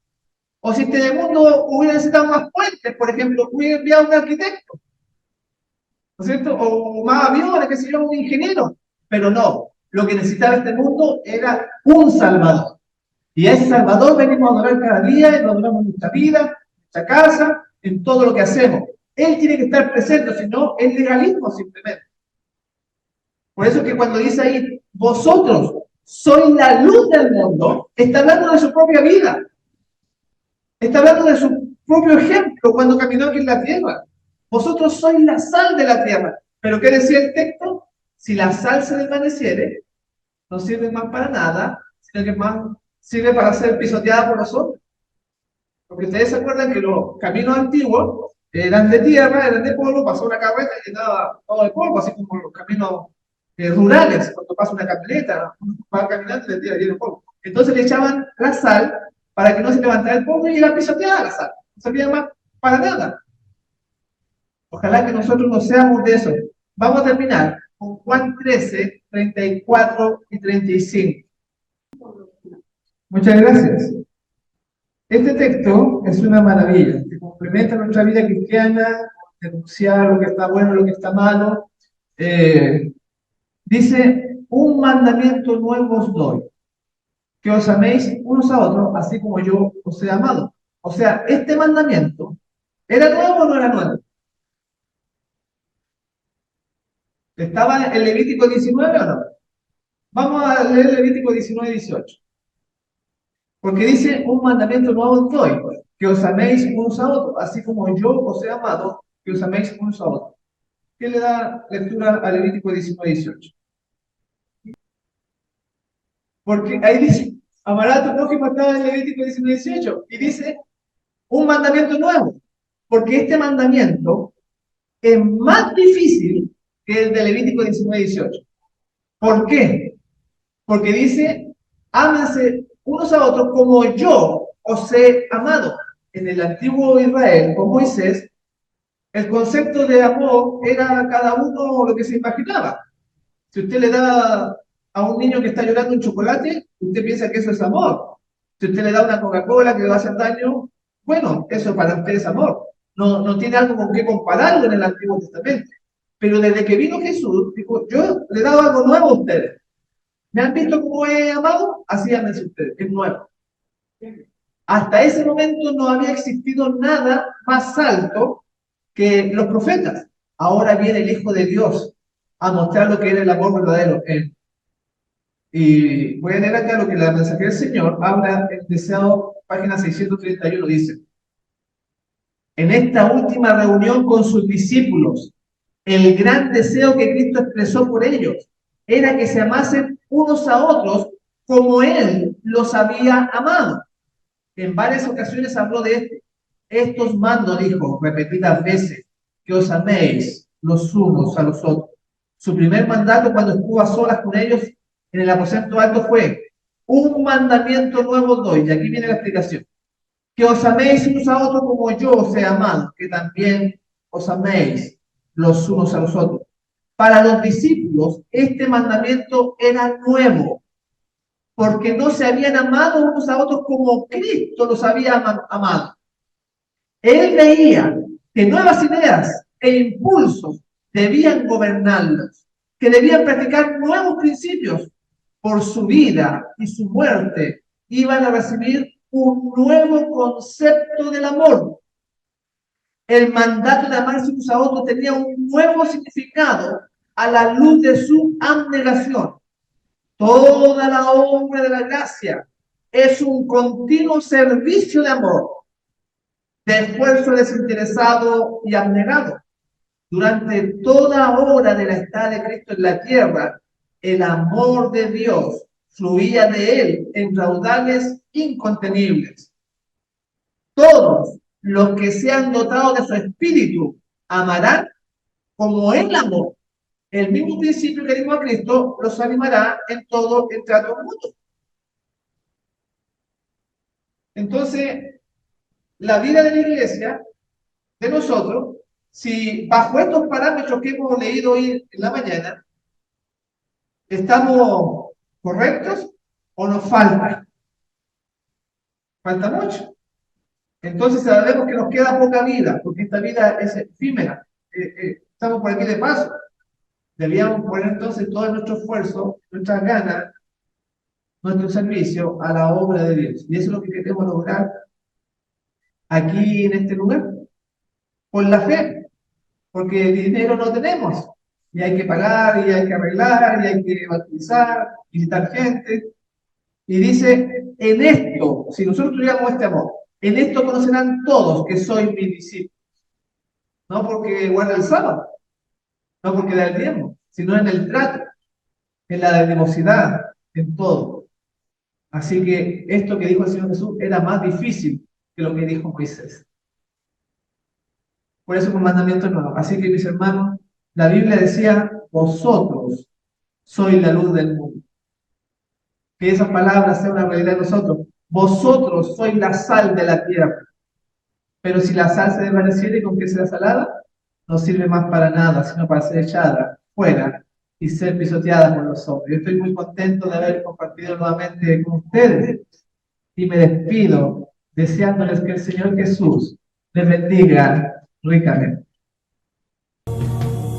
O si este mundo hubiera necesitado más puentes, por ejemplo, hubiera enviado a un arquitecto, ¿no es cierto? O más aviones, que se llama un ingeniero. Pero no, lo que necesitaba este mundo era un Salvador. Y a ese Salvador venimos a adorar cada día, y lo adoramos en nuestra vida, en nuestra casa, en todo lo que hacemos. Él tiene que estar presente, si no, es legalismo simplemente. Por eso que cuando dice ahí, vosotros sois la luz del mundo, está hablando de su propia vida. Está hablando de su propio ejemplo cuando caminó aquí en la tierra. Vosotros sois la sal de la tierra. Pero ¿qué decía el texto? Si la sal se desvaneciere, no sirve más para nada, sino que más sirve para ser pisoteada por nosotros. Porque ustedes se acuerdan que los caminos antiguos eran de tierra, eran de polvo, pasó una carreta y llenaba todo de polvo, así como los caminos rurales, cuando pasa una camioneta, uno va caminando y le tira lleno de polvo. Entonces le echaban la sal para que no se levantara el polvo y era pisoteada la sal. No servía más para nada. Ojalá que nosotros no seamos de eso. Vamos a terminar con Juan 13, 34 y 35. Muchas gracias. Este texto es una maravilla, que complementa nuestra vida cristiana, denunciar lo que está bueno, lo que está malo. Dice, un mandamiento nuevo os doy, que os améis unos a otros, así como yo os he amado. O sea, este mandamiento, ¿era nuevo o no era nuevo? ¿Estaba en Levítico 19 o no? Vamos a leer Levítico 19 y 18. Porque dice, un mandamiento nuevo os doy, que os améis unos a otros, así como yo os he amado, que os améis unos a otros. ¿Quién le da lectura a Levítico 19 y 18? Porque ahí dice, amarás a tu prójimo, estaba en Levítico 19 y 18, y dice, un mandamiento nuevo, porque este mandamiento es más difícil que el de Levítico 19 y 18. ¿Por qué? Porque dice, ámense unos a otros como yo os he amado. En el antiguo Israel, con Moisés, el concepto de amor era cada uno lo que se imaginaba. Si usted le da a un niño que está llorando un chocolate, usted piensa que eso es amor. Si usted le da una Coca-Cola que le va a hacer daño, bueno, eso para usted es amor. No tiene algo con qué compararlo en el Antiguo Testamento. Pero desde que vino Jesús, dijo, yo le he dado algo nuevo a ustedes. ¿Me han visto cómo he amado? Así ámense ustedes, es nuevo. Hasta ese momento no había existido nada más alto que los profetas. Ahora viene el Hijo de Dios a mostrar lo que era el amor verdadero en él. Y voy a leer acá lo que la mensajera del Señor habla en Deseado, página 631, dice: en esta última reunión con sus discípulos, el gran deseo que Cristo expresó por ellos era que se amasen unos a otros como Él los había amado. En varias ocasiones habló de esto. Estos mando, dijo repetidas veces, que os améis los unos a los otros. Su primer mandato cuando estuvo a solas con ellos en el aposento alto fue: un mandamiento nuevo doy, y aquí viene la explicación, que os améis unos a otros como yo os he amado, que también os améis los unos a los otros. Para los discípulos, este mandamiento era nuevo, porque no se habían amado unos a otros como Cristo los había amado. Él veía que nuevas ideas e impulsos debían gobernarlos, que debían practicar nuevos principios. Por su vida y su muerte iban a recibir un nuevo concepto del amor. El mandato de amarse unos a otros tenía un nuevo significado a la luz de su abnegación. Toda la obra de la gracia es un continuo servicio de amor, de esfuerzo desinteresado y abnegado. durante toda hora de la estada de Cristo en la tierra, el amor de Dios fluía de él en raudales incontenibles. Todos los que sean dotados de su espíritu amarán como él amó. El mismo principio que dimos a Cristo los animará en todo el trato mutuo. Entonces, la vida de la iglesia, de nosotros, si bajo estos parámetros que hemos leído hoy en la mañana, ¿estamos correctos o nos falta? Falta mucho. Entonces sabemos que nos queda poca vida, porque esta vida es efímera. Estamos por aquí de paso. Debíamos poner entonces todo nuestro esfuerzo, nuestras ganas, nuestro servicio a la obra de Dios. Y eso es lo que queremos lograr aquí en este lugar, con la fe, porque el dinero no tenemos, y hay que pagar, y hay que arreglar, y hay que bautizar, visitar gente. Y dice, en esto, si nosotros tuviéramos este amor, en esto conocerán todos que soy mi discípulo. No porque guarda el sábado, no porque da el diezmo, sino en el trato, en la devosidad, en todo. Así que esto que dijo el Señor Jesús era más difícil que lo que dijo Moisés. Por eso es un mandamiento nuevo. Así que, mis hermanos, la Biblia decía, vosotros sois la luz del mundo. Que esas palabras sean una realidad de nosotros. Vosotros sois la sal de la tierra. Pero si la sal se desvaneciere, ¿con qué será salada? No sirve más para nada, sino para ser echada fuera y ser pisoteada por los hombres. Yo estoy muy contento de haber compartido nuevamente con ustedes y me despido deseándoles que el Señor Jesús les bendiga ricamente.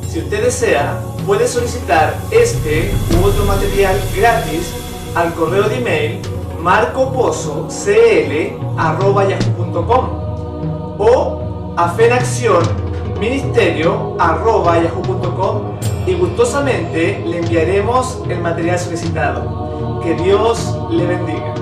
Si usted desea, puede solicitar este u otro material gratis al correo de email marcopozocl@yahoo.com o a fenaccionministerio@yahoo.com y gustosamente le enviaremos el material solicitado. Que Dios le bendiga.